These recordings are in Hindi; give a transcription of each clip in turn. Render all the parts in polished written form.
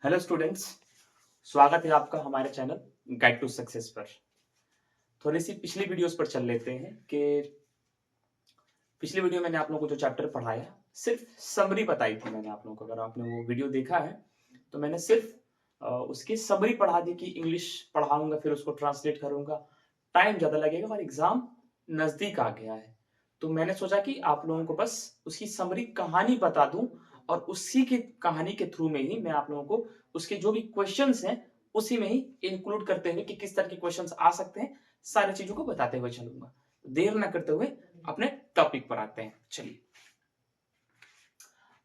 हेलो स्टूडेंट्स, स्वागत है आपका हमारे चैनल गाइड टू सक्सेस पर। थोड़ी सी पिछली वीडियोस पर चल लेते हैं कि पिछली वीडियो मैंने आप लोगों को जो चैप्टर पढ़ाया सिर्फ समरी बताई थी मैंने आप लोगों को। अगर आपने वो वीडियो देखा है तो मैंने सिर्फ उसकी समरी पढ़ा दी कि इंग्लिश पढ़ाऊंगा फिर उसको ट्रांसलेट करूंगा, टाइम ज़्यादा लगेगा और एग्ज़ाम नज़दीक आ गया है। तो मैंने सोचा कि आप लोगों को बस उसकी समरी कहानी बता दूं और उसी की कहानी के थ्रू में ही मैं आप लोगों को उसके जो भी क्वेश्चंस हैं उसी में ही इंक्लूड करते हुए कि किस तरह के क्वेश्चंस आ सकते हैं, सारी चीज़ों को बताते हुए चलूंगा। देर ना करते हुए अपने टॉपिक पर आते हैं। चलिए,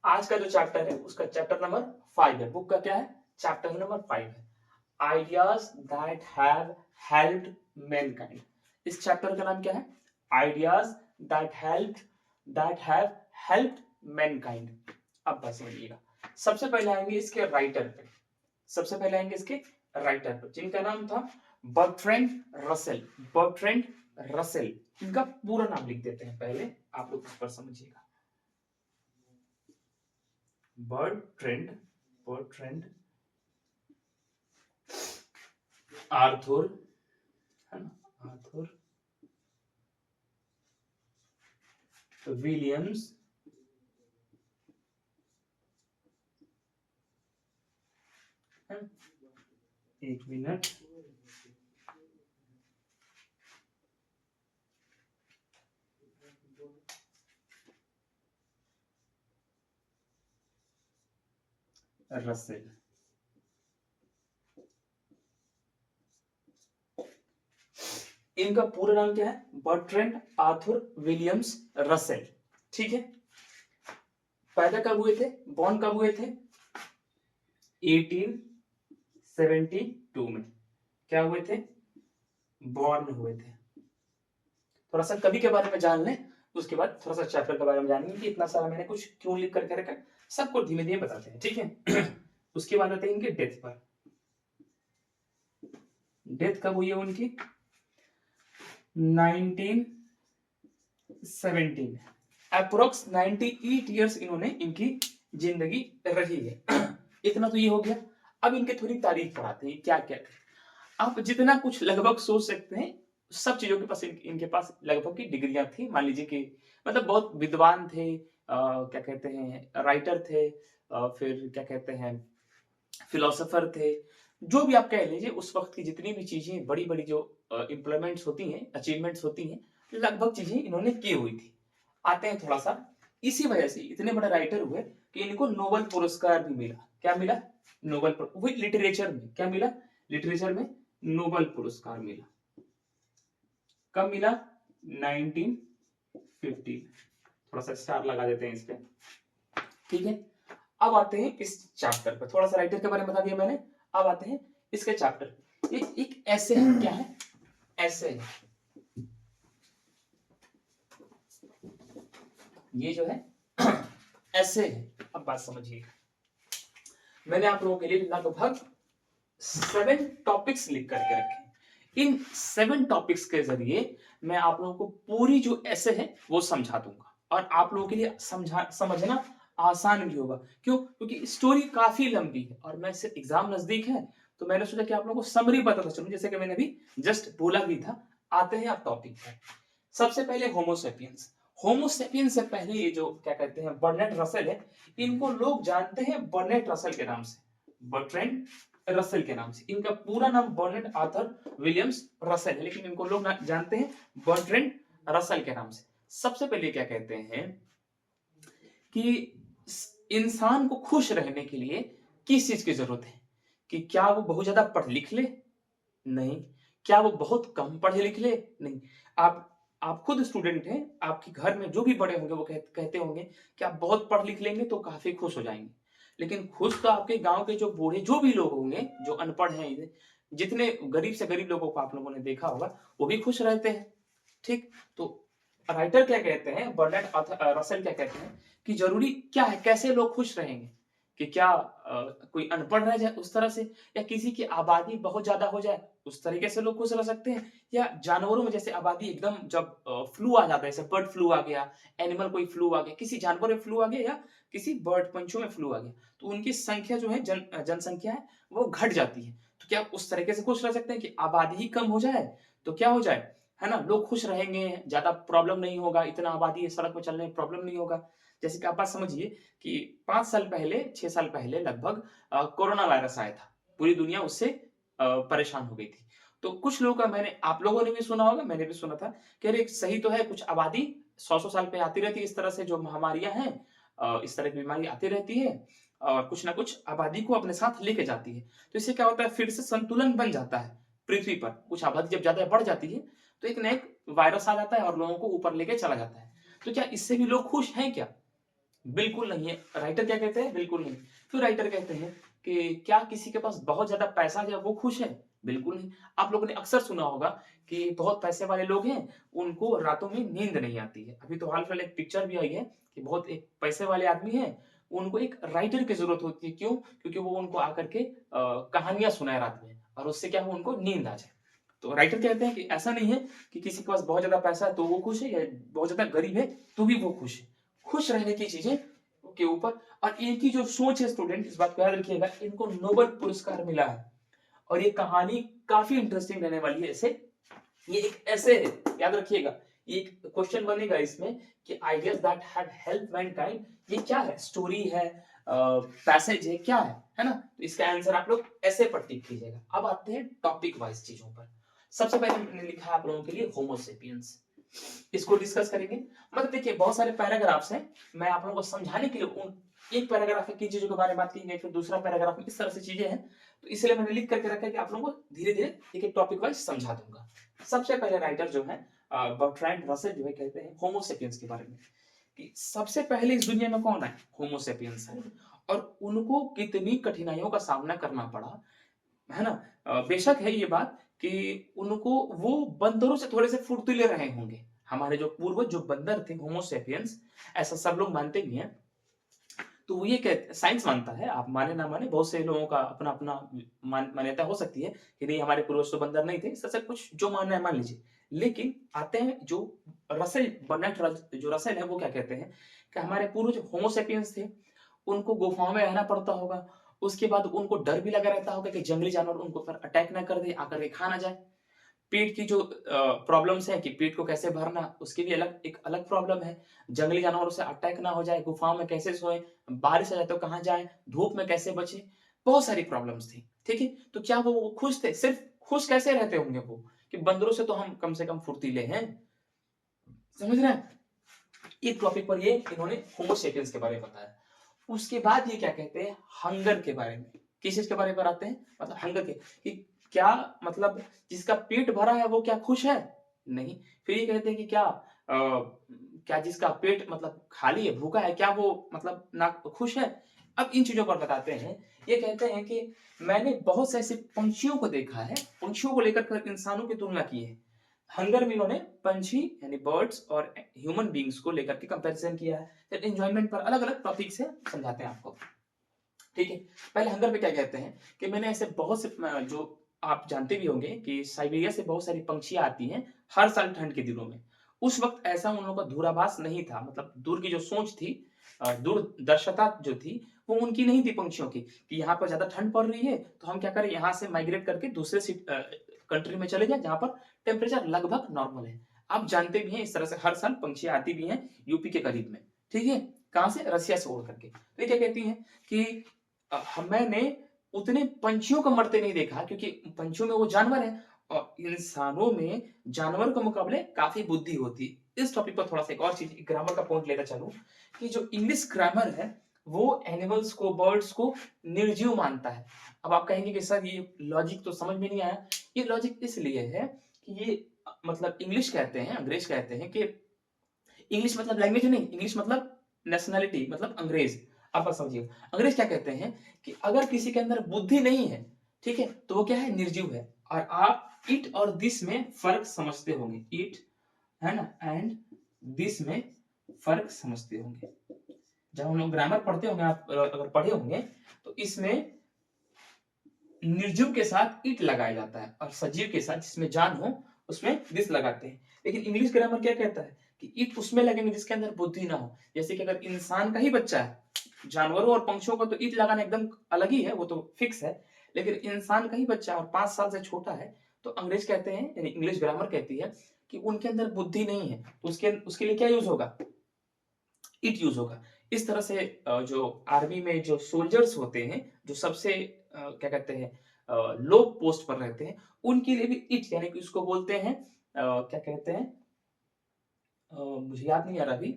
आज का जो चैप्टर है उसका चैप्टर नंबर 5 है। बुक का क्या है? चैप्टर नंबर 5 है, ideas that have helped Mankind. इस चैप्टर का नाम क्या है? Ideas that have helped Mankind. अब बस समझिएगा, सबसे पहले आएंगे इसके राइटर पे। सबसे पहले आएंगे इसके राइटर पे जिनका नाम था बर्ट्रैंड रसेल। बर्ट्रैंड रसेल, इनका पूरा नाम लिख देते हैं पहले, आप लोग इस पर समझिएगा। बर्ट्रैंड बर्ट्रैंड आर्थर, है ना, आर्थर विलियम्स एक मिनट, रसेल। इनका पूरा नाम क्या है? Bertrand Arthur Williams Russell. ठीक है, पैदा कब हुए थे, बॉर्न कब हुए थे? 1872 में क्या हुए थे? बॉर्न हुए थे। थोड़ा सा कवि के बारे में जान लें, उसके बाद थोड़ा सा चैप्टर के बारे में जानेंगे कि इतना सारा मैंने कुछ क्यों लिख करके रखा है, सबको धीमे धीमे बताते हैं। ठीक है उसके बाद आते हैं इनके डेथ पर। डेथ कब हुई है उनकी? 1917। अप्रोक्स 98 ईयर्स इन्होंने इनकी जिंदगी रही है। इतना तो ये हो गया। अब इनके थोड़ी तारीफ पढ़ाते हैं क्या क्या। आप जितना कुछ लगभग सोच सकते हैं सब चीजों के पास इनके पास लगभग की डिग्रियां थी। मान लीजिए कि मतलब बहुत विद्वान थे, क्या कहते हैं, राइटर थे, फिर क्या कहते हैं, फिलोसोफर थे। जो भी आप कह लीजिए, उस वक्त की जितनी भी चीजें बड़ी बड़ी जो इम्प्लीमेंट्स होती हैं, अचीवमेंट्स होती हैं, लगभग चीजें इन्होंने की हुई थी। आते हैं थोड़ा सा, इसी वजह से इतने बड़े राइटर हुए कि इनको नोबेल पुरस्कार भी मिला। क्या मिला? नोबेल, वही लिटरेचर में क्या मिला? लिटरेचर में नोबेल पुरस्कार मिला। कब मिला? 1950। थोड़ा सा स्टार लगा देते हैं इस पे। ठीक है, अब आते हैं इस चैप्टर पर। थोड़ा सा राइटर के बारे में बता दिया मैंने, अब आते हैं इसके चैप्टर। एक ऐसे है, क्या है? ऐसे है। ये जो है ऐसे है। अब बात समझिए, मैंने आप लोगों के लिए लगभग 7 टॉपिक्स लिख करके रखे। इन 7 टॉपिक्स के जरिए मैं आप लोगों को पूरी जो ऐसे है वो समझा दूंगा और आप लोगों के लिए समझना आसान भी होगा। क्यों? क्योंकि स्टोरी काफी लंबी है और मैं से एग्जाम नजदीक है तो मैंने सोचा कि आप लोगों को समरी बताता चलूं, जैसे कि मैंने अभी जस्ट बोला भी था। आते हैं आप टॉपिक पर। सबसे पहले होमोसेपियंस। होमोसेपियंस से पहले ये जो क्या कहते हैं बर्नेट रसेल है, इनको लोग जानते हैं बर्नेट रसेल के नाम से, बर्ट्रैंड रसेल के नाम से। इनका पूरा नाम बर्नेट आर्थर विलियम्स रसेल है, लेकिन इनको लोग जानते हैं बर्ट्रैंड रसेल के नाम से। सबसे पहले क्या कहते हैं कि इंसान को खुश रहने के लिए किस चीज की जरूरत है? कि क्या वो बहुत ज्यादा पढ़ लिख ले? नहीं। क्या वो बहुत कम पढ़े लिख ले? नहीं। आप खुद स्टूडेंट हैं, आपके घर में जो भी बड़े होंगे वो कहते होंगे कि आप बहुत पढ़ लिख लेंगे तो काफी खुश हो जाएंगे। लेकिन खुश तो आपके गांव के जो बूढ़े जो भी लोग होंगे जो अनपढ़ हैं, जितने गरीब से गरीब लोगों को आप लोगों ने देखा होगा, वो भी खुश रहते हैं। ठीक, तो राइटर क्या कहते हैं, बर्नार्ड रसेल क्या कहते हैं कि जरूरी क्या है, कैसे लोग खुश रहेंगे? कि क्या कोई अनपढ़ रह जाए उस तरह से, या किसी की आबादी बहुत ज्यादा हो जाए उस तरीके से लोग खुश रह सकते हैं, या जानवरों में जैसे आबादी एकदम जब फ्लू आ जाता है, जैसे बर्ड फ्लू आ गया, एनिमल कोई फ्लू आ गया, किसी जानवर में फ्लू आ गया, या किसी बर्ड पंछियों में फ्लू आ गया तो उनकी संख्या जो है जनसंख्या है वो घट जाती है। तो क्या उस तरीके से खुश रह सकते हैं कि आबादी ही कम हो जाए तो क्या हो जाए, है ना? लोग खुश रहेंगे, ज़्यादा प्रॉब्लम नहीं होगा, इतना आबादी है सड़क पे चलने में प्रॉब्लम नहीं होगा। जैसे कि आप बात समझिए कि 5 साल पहले, 6 साल पहले लगभग कोरोना वायरस आया था। पूरी दुनिया उससे परेशान हो गई थी। तो कुछ लोगों का मैंने आप लोगों ने भी सुना होगा, मैंने भी सुना था कि अरे सही तो है, कुछ आबादी 100-100 साल पे आती रहती है इस तरह से जो महामारियाँ हैं, इस तरह की बीमारी आती रहती है और कुछ ना कुछ आबादी को अपने साथ लेके जाती है। तो इससे क्या होता है, फिर से संतुलन बन जाता है पृथ्वी पर। कुछ आबादी जब ज़्यादा बढ़ जाती है तो एक ना एक वायरस आ जाता है और लोगों को ऊपर लेके चला जाता है। तो क्या इससे भी लोग खुश हैं क्या? बिल्कुल नहीं है। राइटर क्या कहते हैं? बिल्कुल नहीं। फिर राइटर कहते हैं कि क्या किसी के पास बहुत ज़्यादा पैसा है वो खुश है? बिल्कुल नहीं। आप लोगों ने अक्सर सुना होगा कि बहुत पैसे वाले लोग हैं, उनको रातों में नींद नहीं आती है। अभी तो हाल-फिलहाल एक पिक्चर भी आई है कि बहुत एक पैसे वाले आदमी हैं, उनको एक राइटर की ज़रूरत होती है। क्यों? क्योंकि वो उनको आकर के कहानियाँ सुनाए रात में और उससे क्या हो उनको नींद आ जाए। तो राइटर कहते हैं कि ऐसा नहीं है कि किसी के पास बहुत ज़्यादा पैसा है तो वो खुश है या बहुत ज़्यादा गरीब है तो भी वो खुश है। खुश रहने की चीज़ें के ऊपर और इनकी जो सोच है स्टूडेंट, इस बात को याद रखिएगा, इनको नोबेल पुरस्कार मिला है और ये कहानी काफ़ी इंटरेस्टिंग रहने वाली है। ऐसे ये एक ऐसे है, याद रखिएगा। ये एक क्वेश्चन बनेगा इसमें कि ideas that have helped Mankind, ये क्या है? स्टोरी है, पैसेज है, क्या है ना? तो इसका आंसर आप लोग ऐसे पर टिक कीजिएगा। अब आते हैं टॉपिक वाइज चीजों पर। सबसे पहले मैंने लिखा है आप लोगों के लिए होमो सेपियंस, इसको डिस्कस करेंगे। मतलब देखिए बहुत सारे पैराग्राफ्स हैं, मैं आप लोगों को समझाने के लिए उन एक पैराग्राफ में की चीजों के बारे में बात करेंगे, फिर दूसरा पैराग्राफ में इस तरह से चीजें हैं, तो इसलिए मैंने लिख करके रखा है कि आप लोगों को धीरे धीरे एक एक टॉपिक वाइज समझा दूंगा। सबसे पहले राइटर जो है बर्ट्रैंड रसेल जो है कहते हैं होमो सेपियंस के बारे में कि सबसे पहले इस दुनिया में कौन है? होमो सेपियंस है। और उनको कितनी कठिनाइयों का सामना करना पड़ा, है ना? बेशक है ये बात कि उनको वो बंदरों से थोड़े से फुर्तीले रहे होंगे। हमारे जो पूर्वज जो बंदर थे होमो सेपियंस, ऐसा सब लोग मानते भी हैं। तो वो ये कहते साइंस मानता है, आप माने ना माने, बहुत से लोगों का अपना-अपना मान्यता हो सकती है कि नहीं हमारे पूर्वज तो बंदर नहीं थे, इससे सब कुछ जो मानना है मान लीजिए। लेकिन आते हैं जो रसेल बर्नार्ड जो रसेल है वो क्या कहते हैं कि हमारे पूर्वज होमो सेपियंस थे, उनको गुफाओं में रहना पड़ता होगा, उसके बाद उनको डर भी लगा रहता होगा कि जंगली जानवर उनको पर अटैक ना कर दे, आकर के खा ना जाए। पेट की जो प्रॉब्लम्स है कि पेट को कैसे भरना, उसकी भी एक अलग प्रॉब्लम है। जंगली जानवरों से अटैक ना हो जाए, गुफाओं में कैसे सोएं, बारिश आ जाए तो कहाँ जाएँ, धूप में कैसे बचें, बहुत सारी प्रॉब्लम्स थी। ठीक है? तो क्या वो खुश थे? सिर्फ खुश कैसे रहते होंगे वो कि बंदरों से तो हम कम से कम फुर्तीले हैं। समझ रहे हैं? एक टॉपिक पर ये इन्होंने होमो सेपियंस के बारे में बताया। उसके बाद ये क्या कहते हैं हंगर के बारे में। किस चीज के बारे में आते हैं? मतलब हंगर के कि क्या, मतलब जिसका पेट भरा है वो क्या खुश है? नहीं। फिर ये कहते हैं कि क्या जिसका पेट मतलब खाली है, भूखा है, क्या वो मतलब ना खुश है? अब इन चीजों पर बताते हैं। ये कहते हैं कि मैंने बहुत से ऐसे पंछियों को देखा है, पंछियों को लेकर कर इंसानों की तुलना की है। हंगर में इन्होंने पंछी यानी बर्ड्स और ह्यूमन बींग्स को लेकर के कंपैरिजन किया है। फिर एंजॉयमेंट पर अलग अलग टॉपिक से समझाते हैं आपको। ठीक है, पहले हंगर में क्या कहते हैं कि मैंने ऐसे बहुत से जो आप जानते भी होंगे कि साइबेरिया से बहुत सारी पंछियां आती हैं हर साल ठंड के दिनों में। उस वक्त ऐसा उन लोगों का दूराभास नहीं था, मतलब दूर की जो सोच थी, दूरदर्शिता जो थी वो उनकी नहीं थी पंछियों की कि यहाँ पर ज्यादा ठंड पड़ रही है तो हम क्या करें, यहाँ से माइग्रेट करके दूसरे कंट्री में चले जाए जहाँ पर टेम्परेचर लगभग नॉर्मल है। आप जानते भी हैं इस तरह से हर साल पंछियां आती भी हैं यूपी के करीब में। ठीक है, कहाँ से? रसिया से उड़ करके। तो ये क्या कहती हैं कि मैंने उतने पंछियों को मरते नहीं देखा क्योंकि पंछियों में वो जानवर है और इंसानों में जानवर के मुकाबले काफी बुद्धि होती है। इस टॉपिक पर थोड़ा सा एक और चीज ग्रामर का पॉइंट लेकर चलूं कि जो इंग्लिश ग्रामर है वो एनिमल्स को, बर्ड्स को निर्जीव मानता है। अब आप कहेंगे कि सर ये लॉजिक तो समझ में नहीं आया। ये लॉजिक इसलिए है कि ये मतलब इंग्लिश कहते हैं, अंग्रेज कहते हैं कि इंग्लिश मतलब लैंग्वेज नहीं, इंग्लिश मतलब नेशनैलिटी, मतलब अंग्रेज। आप बात समझिए, अंग्रेज क्या कहते हैं कि अगर किसी के अंदर बुद्धि नहीं है, ठीक है, तो वो क्या है? निर्जीव है। और आप इट और दिस में फर्क समझते होंगे, इट है ना एंड दिस में फर्क समझते होंगे। जब हम लोग ग्रामर पढ़ते होंगे, आप अगर पढ़े होंगे तो इसमें निर्जीव के साथ इट लगाया जाता है और सजीव के साथ जिसमें जान हो उसमें दिस लगाते हैं। लेकिन इंग्लिश ग्रामर क्या कहता है कि ईट उसमें लगेंगे जिसके अंदर बुद्धि ना हो। जैसे कि अगर इंसान का ही बच्चा है, जानवरों और पंक्षियों का तो ईट लगाना एकदम अलग ही है, वो तो फिक्स है। लेकिन इंसान का ही बच्चा और 5 साल से छोटा है, तो अंग्रेज कहते हैं, यानी इंग्लिश ग्रामर कहती है कि उनके अंदर बुद्धि नहीं है, तो उसके लिए क्या यूज होगा? ईट यूज होगा। इस तरह से जो आर्मी में जो सोल्जर्स होते हैं, जो सबसे क्या कहते हैं लो पोस्ट पर रहते हैं, उनके लिए भी ईट, यानी कि उसको बोलते हैं क्या कहते हैं, मुझे याद नहीं आ रहा अभी,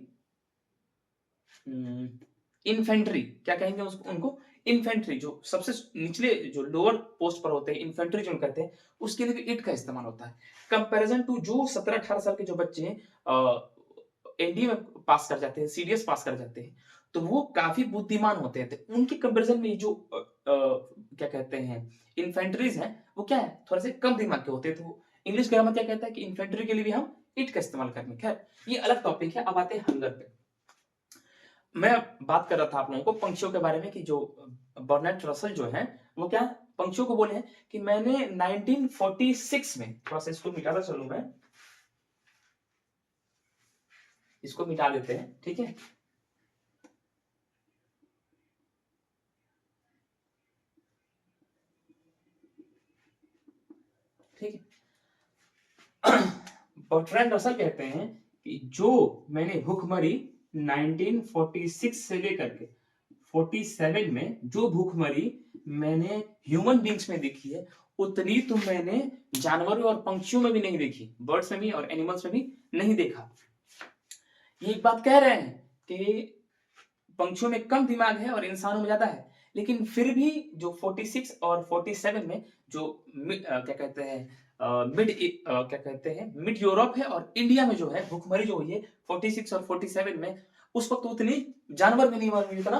इन्फेंट्री, क्या कहेंगे उसको, उनको इन्फेंट्री, जो सबसे निचले जो लोअर पोस्ट पर होते हैं, इन्फेंट्री जो कहते हैं, उसके लिए भी ईट का इस्तेमाल होता है। कंपैरिजन टू जो 17-18 साल के जो बच्चे हैं एनडीए में पास कर जाते हैं, सीडीएस पास कर जाते हैं, तो वो काफी बुद्धिमान होते हैं। तो उनके कंपैरिजन में जो क्या कहते हैं इन्फेंट्रीज हैं, वो क्या है, थोड़े से कम दिमाग के होते हैं। तो इंग्लिश ग्रामर क्या कहता है कि इन्फेंट्री के लिए भी हम ईट का इस्तेमाल करेंगे। खैर, ये अलग टॉपिक है। अब आते हैं हंगर पे। मैं बात कर रहा था आप लोगों को पंक्षियों के बारे में कि जो बर्नार्ड रसल जो है, वो क्या पंक्षियों को बोले हैं कि मैंने 1946 में, थोड़ा सा इसको मिटाता चलूं मैं, इसको मिटा देते हैं, ठीक है। ठीक है। बर्ट्रैंड रसल कहते हैं कि जो मैंने भूखमरी 1946 से लेकर के 47 में जो भूखमरी मैंने ह्यूमन बींग्स में देखी है, उतनी तो मैंने जानवरों और पंक्षियों में भी नहीं देखी, बर्ड्स में भी और एनिमल्स में भी नहीं देखा। ये एक बात कह रहे हैं कि पंक्षियों में कम दिमाग है और इंसानों में ज्यादा है, लेकिन फिर भी जो 46 और 47 में जो क्या कहते हैं क्या कहते हैं मिड यूरोप है और इंडिया में जो है भूखमरी जो हुई है 46 और 47 में, उस वक्त उतनी जानवर में नहीं मर जितना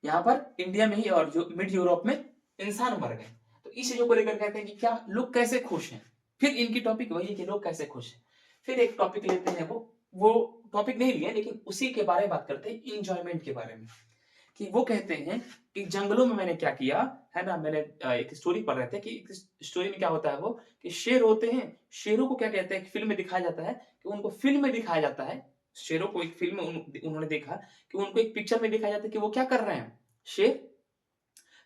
यहाँ पर इंडिया में ही, और जो मिड यूरोप में इंसान मर गए। तो इस चीजों को लेकर कहते हैं कि क्या लोग कैसे खुश हैं। फिर इनकी टॉपिक वही है कि लोग कैसे खुश हैं। फिर एक टॉपिक लेते हैं, वो टॉपिक नहीं लिया, लेकिन उसी के बारे में बात करते हैं, इंजॉयमेंट के बारे में। कि वो कहते हैं कि जंगलों में मैंने क्या किया है ना, मैंने एक स्टोरी पढ़ रहे थे कि स्टोरी में क्या होता है वो कि शेर होते हैं, शेरों को क्या कहते हैं, फिल्म में दिखाया जाता है कि उनको फिल्म में दिखाया जाता है, शेरों को एक फिल्म में उन्होंने देखा कि उनको एक पिक्चर में दिखाया जाता है कि वो क्या कर रहे हैं, शेर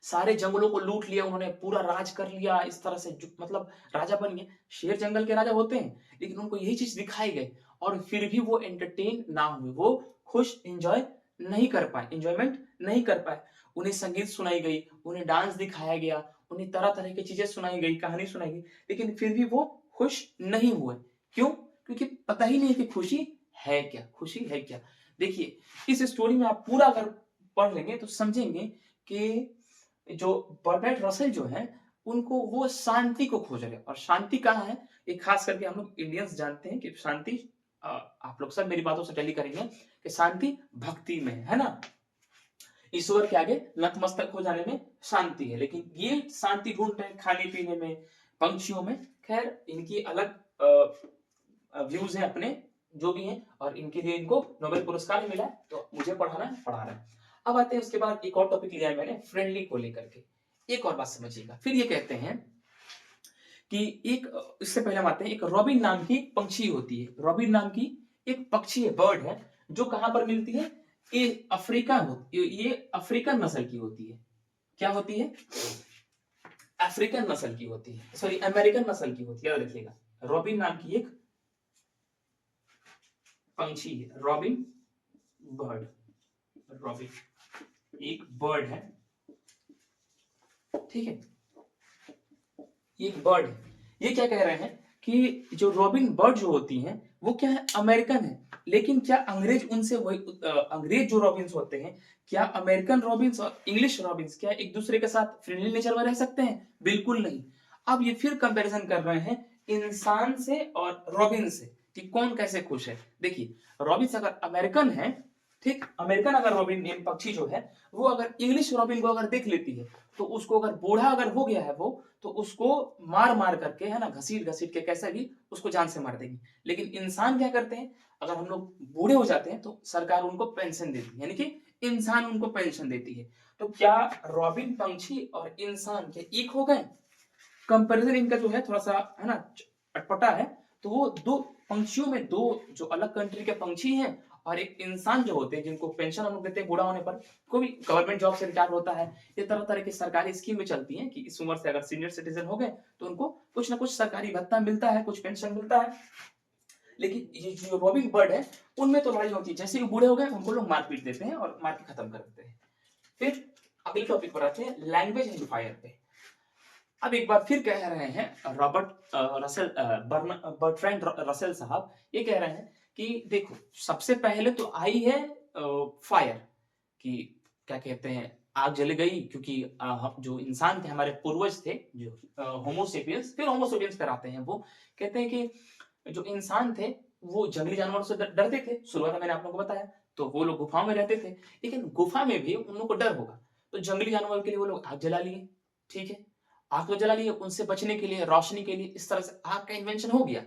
सारे जंगलों को लूट लिया, उन्होंने पूरा राज कर लिया, इस तरह से मतलब राजा बन गए। शेर जंगल के राजा होते हैं, लेकिन उनको यही चीज दिखाई गई और फिर भी वो एंटरटेन ना हुए, वो खुश एंजॉय नहीं कर पाए, एंजॉयमेंट नहीं कर पाए। उन्हें संगीत सुनाई गई, उन्हें डांस दिखाया गया, उन्हें तरह तरह की चीजें सुनाई गई, कहानी सुनाई गई, लेकिन फिर भी वो खुश नहीं हुए। क्यों? क्योंकि पता ही नहीं कि खुशी है क्या, खुशी है क्या। देखिए, इस स्टोरी में आप पूरा अगर पढ़ लेंगे तो समझेंगे कि जो बर्नार्ड रसल जो है, उनको वो शांति को खोज रहे हैं। और शांति कहाँ है, ये खास करके हम लोग इंडियंस जानते हैं कि शांति, आप लोग सब मेरी बातों से टैली करेंगे कि शांति भक्ति में है ना, ईश्वर के आगे नतमस्तक हो जाने में शांति है। लेकिन ये शांति ढूंढ रहे हैं खाने पीने में, पंक्षियों में। खैर, इनकी अलग व्यूज हैं अपने, जो भी हैं, और इनके लिए इनको नोबेल पुरस्कार भी मिला है, तो मुझे पढ़ाना है, पढ़ा रहा है। अब आते हैं उसके बाद एक और टॉपिक लिया है मैंने, फ्रेंडली को लेकर के। एक और बात समझिएगा। फिर ये कहते हैं कि एक, इससे पहले हम आते हैं, एक रॉबिन नाम की पंछी होती है, रॉबिन नाम की एक पक्षी है, बर्ड है, जो कहां पर मिलती है, ये अफ्रीका होती, ये अफ्रीकन नस्ल की होती है। क्या होती है? अफ्रीकन नस्ल की होती है, सॉरी अमेरिकन नस्ल की होती है, याद रखिएगा। रॉबिन नाम की एक पंछी है, रॉबिन बर्ड, रॉबिन एक बर्ड है, ठीक है, ये एक बर्ड है। ये क्या कह रहे हैं कि जो रॉबिन बर्ड जो होती हैं, वो क्या है, अमेरिकन है। लेकिन क्या अंग्रेज उनसे वही अंग्रेज जो रॉबिन्स होते हैं, क्या अमेरिकन रॉबिन्स और इंग्लिश रॉबिन्स क्या एक दूसरे के साथ फ्रेंडली नेचर में रह सकते हैं? बिल्कुल नहीं। अब ये फिर कंपैरिजन कर रहे हैं इंसान से और रॉबिन से कि कौन कैसे खुश है। देखिए, रॉबिन्स अगर अमेरिकन है, ठीक, अमेरिकन अगर रॉबिन पक्षी जो है, वो अगर इंग्लिश रॉबिन को अगर देख लेती है, तो उसको अगर बूढ़ा अगर हो गया है वो, तो उसको मार मार करके, है ना, घसीट घसीट के कैसे भी उसको जान से मार देगी। लेकिन इंसान क्या करते हैं, अगर हम लोग बूढ़े हो जाते हैं तो सरकार उनको पेंशन देती है, यानी कि इंसान उनको पेंशन देती है। तो क्या रॉबिन पंछी और इंसान के एक हो गए? कंपैरिजन इनका जो है थोड़ा सा, है ना, अटपटा है। तो वो दो पंछियों में दो जो अलग कंट्री के पंछी हैं और एक इंसान जो होते हैं जिनको पेंशन हम लोग देते हैं बूढ़ा होने पर, कोई गवर्नमेंट जॉब से रिटायर होता है, ये तरह तरह की सरकारी स्कीम में चलती है कि इस उम्र से अगर सीनियर सिटीजन हो गए तो उनको कुछ ना कुछ सरकारी भत्ता मिलता है, कुछ पेंशन मिलता है। लेकिन ये जो रॉबिन बर्ड है उनमें तो लड़ाई होती है, जैसे ही बूढ़े हो गए उनको लोग मारपीट देते हैं और मार के खत्म कर देते हैं। फिर अगले टॉपिक पर आते हैं, लैंग्वेज एम्प्लीफायर पे। अब एक बार फिर कह रहे हैं बर्ट्रैंड रसेल साहब ये कह रहे हैं कि देखो सबसे पहले तो आई है फायर, कि क्या कहते हैं आग जल गई, क्योंकि जो इंसान थे हमारे पूर्वज थे जो होमोसेपियंस, फिर होमोसेपियंस पर आते हैं, वो कहते हैं कि जो इंसान थे वो जंगली जानवरों से डरते थे, शुरुआत में मैंने आप लोगों को बताया, तो वो लोग गुफाओं में रहते थे, लेकिन गुफा में भी उन लोगों को डर होगा, तो जंगली जानवरों के लिए वो लोग आग जला लिए। ठीक है, आग तो जला लिए, उनसे बचने के लिए, रोशनी के लिए, इस तरह से आग का इन्वेंशन हो गया।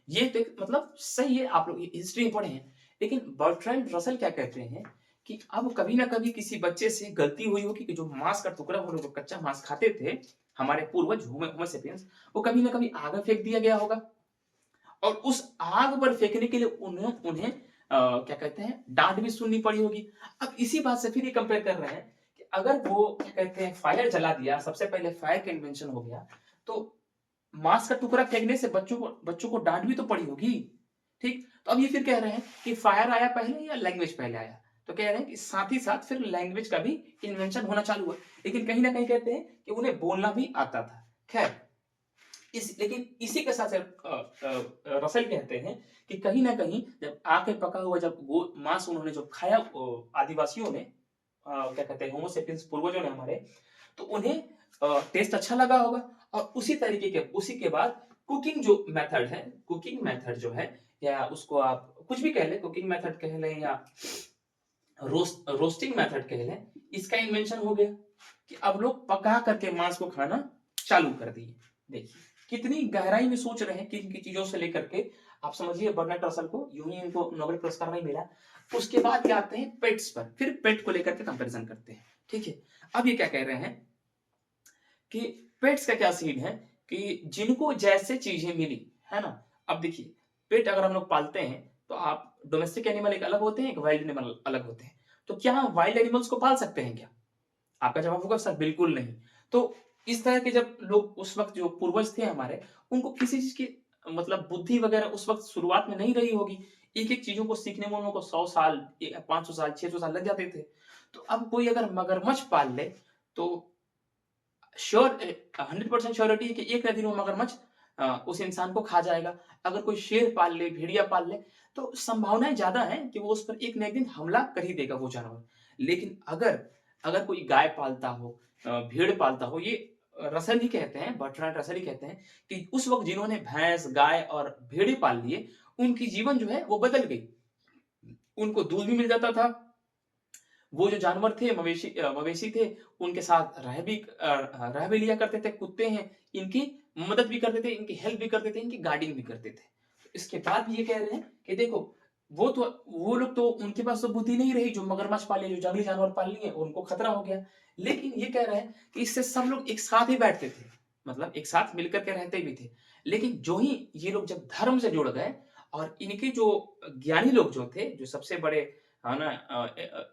ये तो मतलब सही है, आप लोग हिस्ट्री में पढ़े हैं। लेकिन बर्ट्रैंड रसल क्या कहते हैं कि अब कभी ना कभी किसी बच्चे से गलती हुई होगी कि जो मांस का टुकड़ा वो लोग कच्चा मांस खाते थे हमारे पूर्वज होमो सेपियंस, वो कभी ना कभी आग में फेंक दिया गया होगा, और उस आग पर फेंकने के लिए उन्हें उन्हें क्या कहते हैं डांट भी सुननी पड़ी होगी। अब इसी बात से फिर ये कंपेयर कर रहे हैं कि अगर वो क्या कहते हैं फायर जला दिया, सबसे पहले फायर का इन्वेंशन हो गया, तो मांस का टुकड़ा फेंकने से बच्चों को डांट भी तो पड़ी होगी। ठीक, तो अब ये फिर कह रहे हैं कि फायर आया पहले या लैंग्वेज पहले आया, तो कह रहे हैं कि साथ ही साथ फिर लैंग्वेज का भी इन्वेंशन होना चालू हुआ, लेकिन कहीं ना कहीं कहते हैं कि उन्हें बोलना भी आता था। खैर लेकिन इसी के साथ रसेल कहते हैं कि कहीं ना कहीं जब आके पका हुआ जब वो मांस उन्होंने जो खाया आदिवासियों ने, क्या कहते हैं होमोसेपियंस पूर्वजों ने हमारे, तो उन्हें टेस्ट अच्छा लगा होगा, और उसी के बाद कुकिंग जो मेथड है, कुकिंग मेथड जो है, या उसको आप कुछ भी कह लें, कुकिंग मेथड कह लें या रोस्टिंग मेथड कह लें, इसका इन्वेंशन हो गया कि अब लोग पका करके मांस को खाना चालू कर दिए। देखिए कितनी गहराई में सोच रहे हैं किन की चीजों से लेकर के, आप समझिए बर्नार्ड रसल को यूं ही इनको नोबेल पुरस्कार नहीं मिला। उसके बाद क्या आते हैं पेट्स पर, फिर पेट को लेकर के कंपैरिजन करते हैं। ठीक है, अब ये क्या कह रहे हैं कि पेट्स का क्या सीन है कि जिनको जैसे चीजें मिली है ना। अब देखिए पेट अगर हम लोग पालते हैं तो आप डोमेस्टिक एनिमल एक अलग होते हैं, एक वाइल्ड एनिमल अलग होते हैं, तो क्या हम वाइल्ड एनिमल्स को पाल सकते हैं क्या? आपका जवाब होगा सर बिल्कुल नहीं। तो इस तरह के जब लोग उस वक्त जो पूर्वज थे हमारे, उनको किसी चीज की मतलब बुद्धि वगैरह उस वक्त शुरुआत में नहीं रही होगी, एक एक चीजों को सीखने में उनको 100 साल 500 साल 600 साल लग जाते थे। तो अब कोई अगर मगरमच्छ पाल ले तो श्योर 100% श्योरिटी है कि एक ना दिन वो मगरमच्छ उस इंसान को खा जाएगा। अगर कोई शेर पाल ले, भेड़िया पाल ले, तो संभावनाएं ज्यादा है कि वो उस पर एक ना एक दिन हमला कर ही देगा वो जानवर। लेकिन अगर अगर कोई गाय पालता हो, भेड़ पालता हो, ये रसल ही कहते हैं, बर्ट्रांड रसल ही कहते हैं कि उस वक्त जिन्होंने भैंस, गाय और भेड़े पाल लिए, उनकी जीवन जो है वो बदल गई। उनको दूध भी मिल जाता था, वो जो जानवर थे मवेशी थे, उनके साथ रह भी लिया करते थे। कुत्ते हैं, इनकी मदद भी करते थे, इनकी हेल्प भी करते थे, इनकी गार्डिंग भी करते थे। इसके बाद भी ये कह रहे हैं कि देखो वो लोग तो उनके पास तो बुद्धि नहीं रही, जो मगरमच्छ पाले, जो जंगली जानवर पाल लिए, उनको खतरा हो गया। लेकिन ये कह रहे हैं कि इससे सब लोग एक साथ ही बैठते थे, मतलब एक साथ मिलकर के रहते भी थे। लेकिन जो ही ये लोग जब धर्म से जुड़ गए, और इनके जो ज्ञानी लोग जो थे, जो सबसे बड़े है ना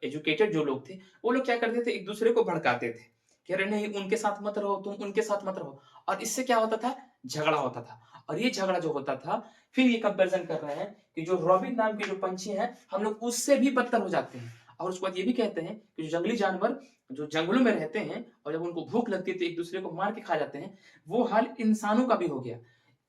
एजुकेटेड जो लोग थे, वो लोग क्या करते थे, एक दूसरे को भड़काते थे कि अरे नहीं उनके साथ मत रहो, तुम उनके साथ मत रहो, और इससे क्या होता था, झगड़ा होता था। और ये झगड़ा जो होता था, फिर ये कंपैरिजन कर रहे हैं कि जो रॉबिन नाम के जो पंछी हैं, हम लोग उससे भी बदतर हो जाते हैं। और उसके बाद ये भी कहते हैं कि जो जंगली जानवर जो जंगलों में रहते हैं और जब उनको भूख लगती है तो एक दूसरे को मार के खा जाते हैं, वो हाल इंसानों का भी हो गया।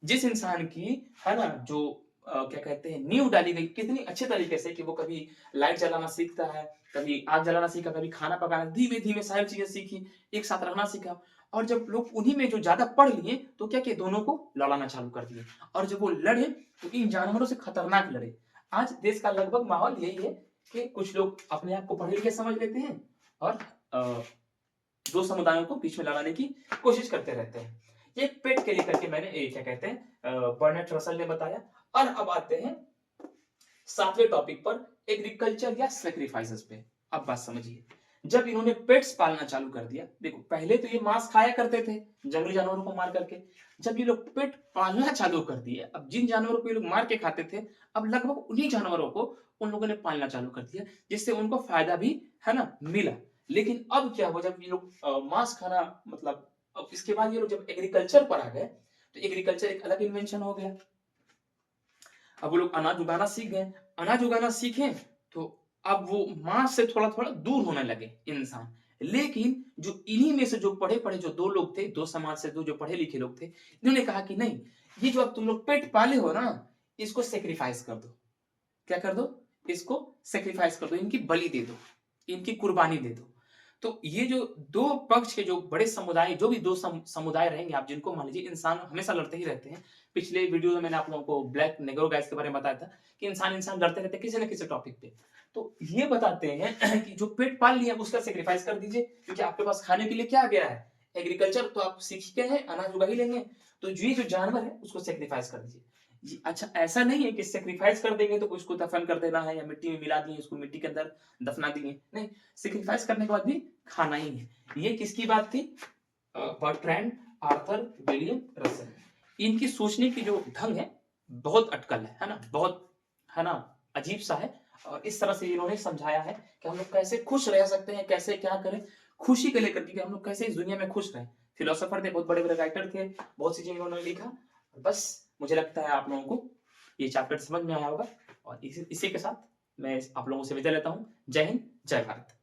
जिस इंसान की है ना जो क्या कहते हैं नींव डाली गई कितनी अच्छे तरीके से, कि वो कभी लाइट जलाना सीखता है, कभी आग जलाना सीखा, कभी खाना पकाना, धीमे धीमे सारी चीजें सीखी, एक साथ रहना सीखा। और जब लोग उन्हीं में जो ज्यादा पढ़ लिए तो क्या किए, दोनों को लड़ाना चालू कर दिए, और जब वो लड़े तो इन जानवरों से खतरनाक लड़े। आज देश का लगभग माहौल यही है कि कुछ लोग अपने आप को पढ़े लिखे समझ लेते हैं और दो समुदायों को बीच में लड़ाने की कोशिश करते रहते हैं। ये पेट के लेकर के मैंने क्या कहते हैं बर्नार्ड रसल ने बताया। और अब आते हैं 7वें टॉपिक पर, एग्रीकल्चर या सेक्रीफाइसेस पे। अब बात समझिए, जब इन्होंने पेट्स पालना चालू कर दिया, देखो पहले तो ये मांस खाया करते थे जंगली जानवरों को मार करके, जब ये लोग पेट पालना चालू कर दिए, अब जिन जानवरों को ये लोग मार के खाते थे, अब लगभग उन्हीं जानवरों को उन लोगों ने पालना चालू कर दिया, जिससे उनको फायदा भी है ना मिला। लेकिन अब क्या हुआ, जब ये लोग मांस खाना मतलब, अब इसके बाद ये लोग जब एग्रीकल्चर पर आ गए, तो एग्रीकल्चर एक अलग इन्वेंशन हो गया। अब वो लोग अनाज उगाना सीख गए, अनाज उगाना सीखे तो अब वो मांस से थोड़ा थोड़ा दूर होने लगे इंसान। लेकिन जो इन्हीं में से जो पढ़े पढ़े जो दो लोग थे, दो समाज से दो जो पढ़े लिखे लोग थे, इन्होंने कहा कि नहीं, ये जो अब तुम लोग पेट पाले हो ना, इसको सेक्रीफाइस कर दो। क्या कर दो? इसको सेक्रीफाइस कर दो, इनकी बलि दे दो, इनकी कुर्बानी दे दो। तो ये जो दो पक्ष के जो बड़े समुदाय, जो भी दो समुदाय रहेंगे, आप जिनको मान लीजिए, इंसान हमेशा लड़ते ही रहते हैं। पिछले वीडियो में मैंने आप लोगों को ब्लैक नेग्रो गाइस के बारे में बताया था कि इंसान इंसान लड़ते रहते हैं किसी न किसी टॉपिक पे। तो ये बताते हैं कि जो पेट पाल लिया उसका सेक्रीफाइस कर दीजिए, क्योंकि आपके पास खाने के लिए क्या गया है? एग्रीकल्चर तो आप सीख के हैं, अनाज उगा ही लेंगे, तो ये जो जानवर है उसको सेक्रीफाइस कर दीजिए। अच्छा, ऐसा नहीं है कि सेक्रीफाइस कर देंगे तो उसको दफन कर देना है या मिट्टी में मिला दिए, उसको मिट्टी के अंदर दफना दिए, नहीं, सेक्रीफाइस करने के बाद भी खाना ही है। ये किसकी बात थी? Bertrand Arthur William Russell. इनकी सोचने की जो ढंग है बहुत अटकल है ना, बहुत है ना अजीब सा है। और इस तरह से इन्होंने समझाया है कि हम लोग कैसे खुश रह सकते हैं, कैसे क्या करें खुशी के लेकर के, हम लोग कैसे इस दुनिया में खुश रहें। फिलोसोफर थे, बहुत बड़े बड़े राइटर थे, बहुत सी चीजें इन्होंने लिखा। बस मुझे लगता है आप लोगों को ये चैप्टर समझ में आया होगा, और इसी के साथ मैं आप लोगों से विदा लेता हूँ। जय हिंद, जय भारत।